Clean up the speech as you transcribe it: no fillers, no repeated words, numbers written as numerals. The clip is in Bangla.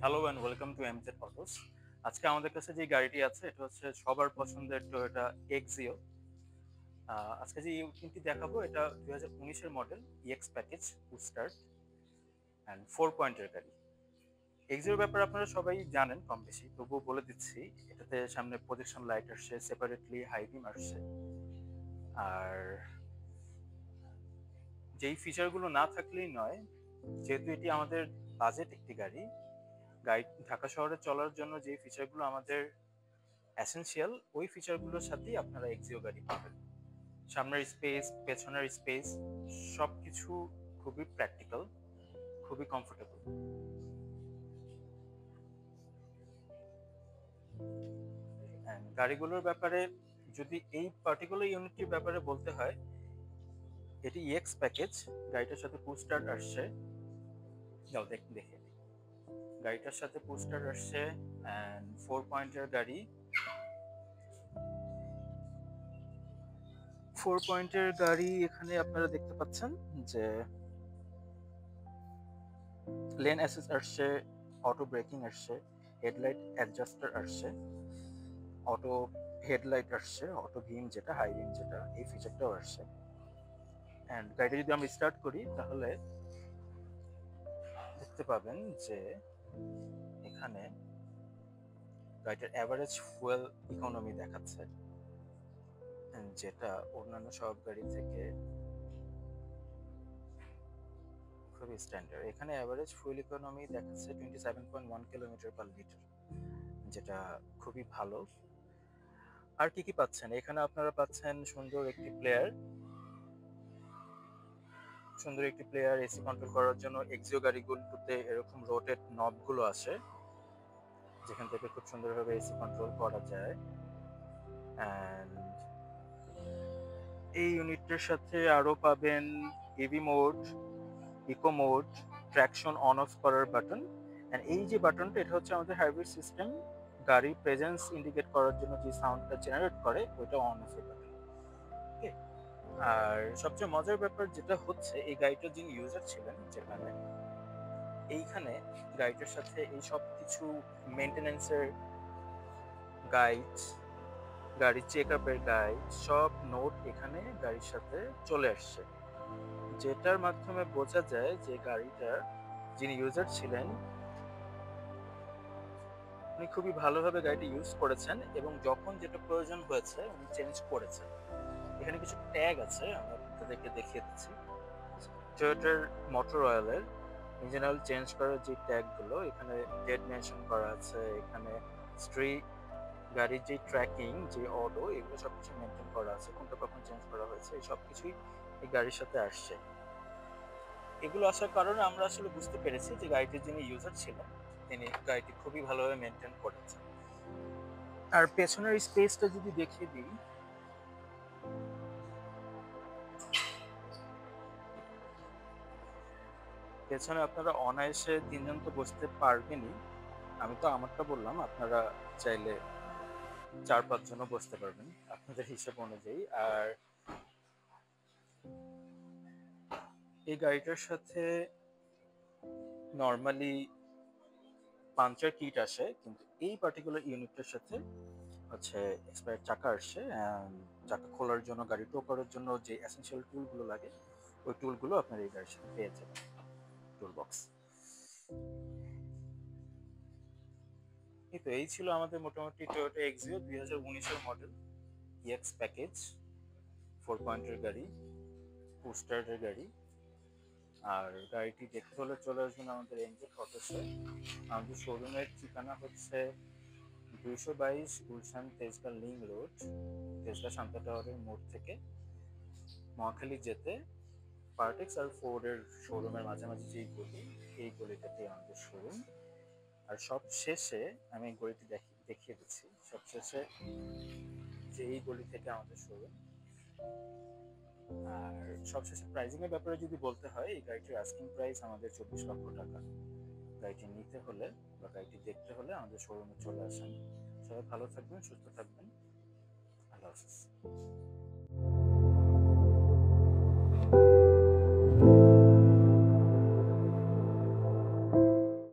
Hello and welcome to MZ autos. আজকে আমাদের কাছে যে গাড়িটি আছে এটা হচ্ছে সবার পছন্দের টয়োটা এক্সিও। আজকে যে ইউটিনটি দেখাবো এটা 2019-এর model EX package booster and 4 পয়েন্টের গাড়ি। এক্সিওর ব্যাপারে আপনারা সবাই জানেন কম বেশি, তবুও বলে দিচ্ছি। এটাতে সামনে প্রজেকশন লাইট আসছে, সেপারেটলি হাই বিম আসছে। আর যেই ফিচারগুলো না থাকলেই নয়, যেহেতু এটি আমাদের বাজেট একটি গাড়ি, ঢাকা শহরে চলার জন্য যে ফিচারগুলো আমাদের এসেনশিয়াল, ওই ফিচারগুলোর সাথেই আপনারা এক্সিও গাড়ি পাবেন। সামনের স্পেস, পেছনের স্পেস, সবকিছু খুবই প্র্যাকটিক্যাল, খুবই কমফোর্টেবল। গাড়িগুলোর ব্যাপারে যদি এই পার্টিকুলার ইউনিটটির ব্যাপারে বলতে হয়, এটি ইএক্স প্যাকেজ। গাড়িটার সাথে পুশ স্টার্ট আসছে। যাও দেখে দিই। গাড়িটার সাথে পুশ স্টার্ট আসছে অ্যান্ড 4 পয়েন্টের গাড়ি। 4 পয়েন্টের গাড়ি এখানে আপনারা দেখতে পাচ্ছেন যে লেন অ্যাসিস্ট আসছে, অটো ব্রেকিং আসছে, হেডলাইট অ্যাডজাস্টার আসছে, অটো হেডলাইট আসছে, অটো ভিম যেটা, হাই ভিম যেটা, এই ফিচারটাও আসছে। অ্যান্ড গাড়িটা যদি আমরা স্টার্ট করি তাহলে দেখতে পাবেন যে এখানে গাড়িটার অ্যাভারেজ ফুয়েল ইকোনমি দেখাচ্ছে, যেটা অন্যান্য সব গাড়ি থেকে খুবই স্ট্যান্ডার্ড। এখানে অ্যাভারেজ ফুয়েল ইকোনমি দেখাচ্ছে 27.1 কিলোমিটার পার লিটার, যেটা খুবই ভালো। আর কি কি পাচ্ছেন এখানে? আপনারা পাচ্ছেন সুন্দর একটি প্লেয়ার। এসি কন্ট্রোল করার জন্য এক্সিও গাড়িগুলোতে এরকম রোটেট নবগুলো আসে, যেখান থেকে খুব সুন্দরভাবে এসি কন্ট্রোল করা যায়। অ্যান্ড এই ইউনিটের সাথে আরো পাবেন EV mode, eco mode, traction on off করার বাটন। অ্যান্ড এই যে বাটনটা, এটা হচ্ছে আমাদের হাইব্রিড সিস্টেম গাড়ির প্রেজেন্স ইন্ডিকেট করার জন্য যে সাউন্ডটা জেনারেট করে, ওইটা অন অফ এর বাটন। ওকে। আর সবচেয়ে মজার ব্যাপার যেটা হচ্ছে, এই গাড়িটার যিনি ইউজার ছিলেন, যেখানে এইখানে গাড়িটার সাথে এই সব কিছু মেনটেনেন্সের গাইড, গাড়ির চেক আপের গাইড, সব নোট এখানে গাড়ির সাথে চলে আসছে, যেটার মাধ্যমে বোঝা যায় যে গাড়িটার যিনি ইউজার ছিলেন উনি খুবই ভালোভাবে গাড়িটি ইউজ করেছেন এবং যখন যেটা প্রয়োজন হয়েছে উনি চেঞ্জ করেছেন। এখানে কিছু ট্যাগ আছে, আমি আপনাদেরকে দেখিয়ে দিচ্ছি। টয়োটার মোটর অয়েলের ইঞ্জিন অয়েল চেঞ্জ করার যে ট্যাগগুলো, এখানে ডেট মেনশন করা আছে, এখানে স্ট্রি, গাড়ির যে ট্র্যাকিং, যে অটো, এগুলো সবকিছু মেনটেন করা আছে, কোনটা কখন চেঞ্জ করা হয়েছে, এই সবকিছুই এই গাড়ির সাথে আসছে। এগুলো আসার কারণে আমরা আসলে বুঝতে পেরেছি যে গাড়িটির যিনি ইউজার ছিলেন তিনি গাড়িটি খুবই ভালোভাবে মেনটেন করেছেন। আর পেছনের স্পেসটা যদি দেখিয়ে দিই, পেছনে আপনারা অনায়াসে তিনজন তো বসতে পারবেনই। আমি তো আমারটা বললাম, আপনারা চাইলে 4-5 জনও বসতে পারবেন আপনাদের হিসেব অনুযায়ী। আর এই গাড়িটার সাথে নর্মালি পাঞ্চার কিট আসে, কিন্তু এই পার্টিকুলার ইউনিটটার সাথে হচ্ছে এক্সপায়ার চাকা আসছে। চাকা খোলার জন্য, গাড়ি টো করার জন্য যে এসেনশিয়াল টুলগুলো লাগে, ওই টুলগুলো আপনার এই গাড়ির সাথে পেয়ে যাবেন, টুল বক্স। এই ছিল আমাদের মোটামুটি টয়োটা এক্সিও 2019-এর মডেল ইএক্স প্যাকেজ, 4 পয়েন্টের গাড়ি, পুস্টারের গাড়ি। আর গাড়িটি দেখতে হলে চলে আসবেন আমাদের এমজেড অটোসে। আমাদের শোরুমের ঠিকানা হচ্ছে 222 গুলশান তেজগাঁ লিং রোড, তেজগাঁ শান্তা টাওয়ারের মোড় থেকে মহাখালী যেতে পার্টেক্স আর ফোর্ডের শোরুমের মাঝামাঝি যেই গলি, এই গলিটাতে আমাদের শোরুম। আর সব শেষে আমি গলিটি দেখিয়ে দিচ্ছি, সব শেষে যে এই গলি থেকে আমাদের শোরুম। আর সবশেষে প্রাইজিং এর ব্যাপারে যদি বলতে হয়, এই গাড়িটির আস্কিং প্রাইস আমাদের 24 লক্ষ টাকা। গাড়িটি নিতে হলে বা গাড়িটি দেখতে হলে আমাদের শোরুমে চলে আসেন। সবাই ভালো থাকবেন, সুস্থ থাকবেন। আল্লাহ হাফিজ।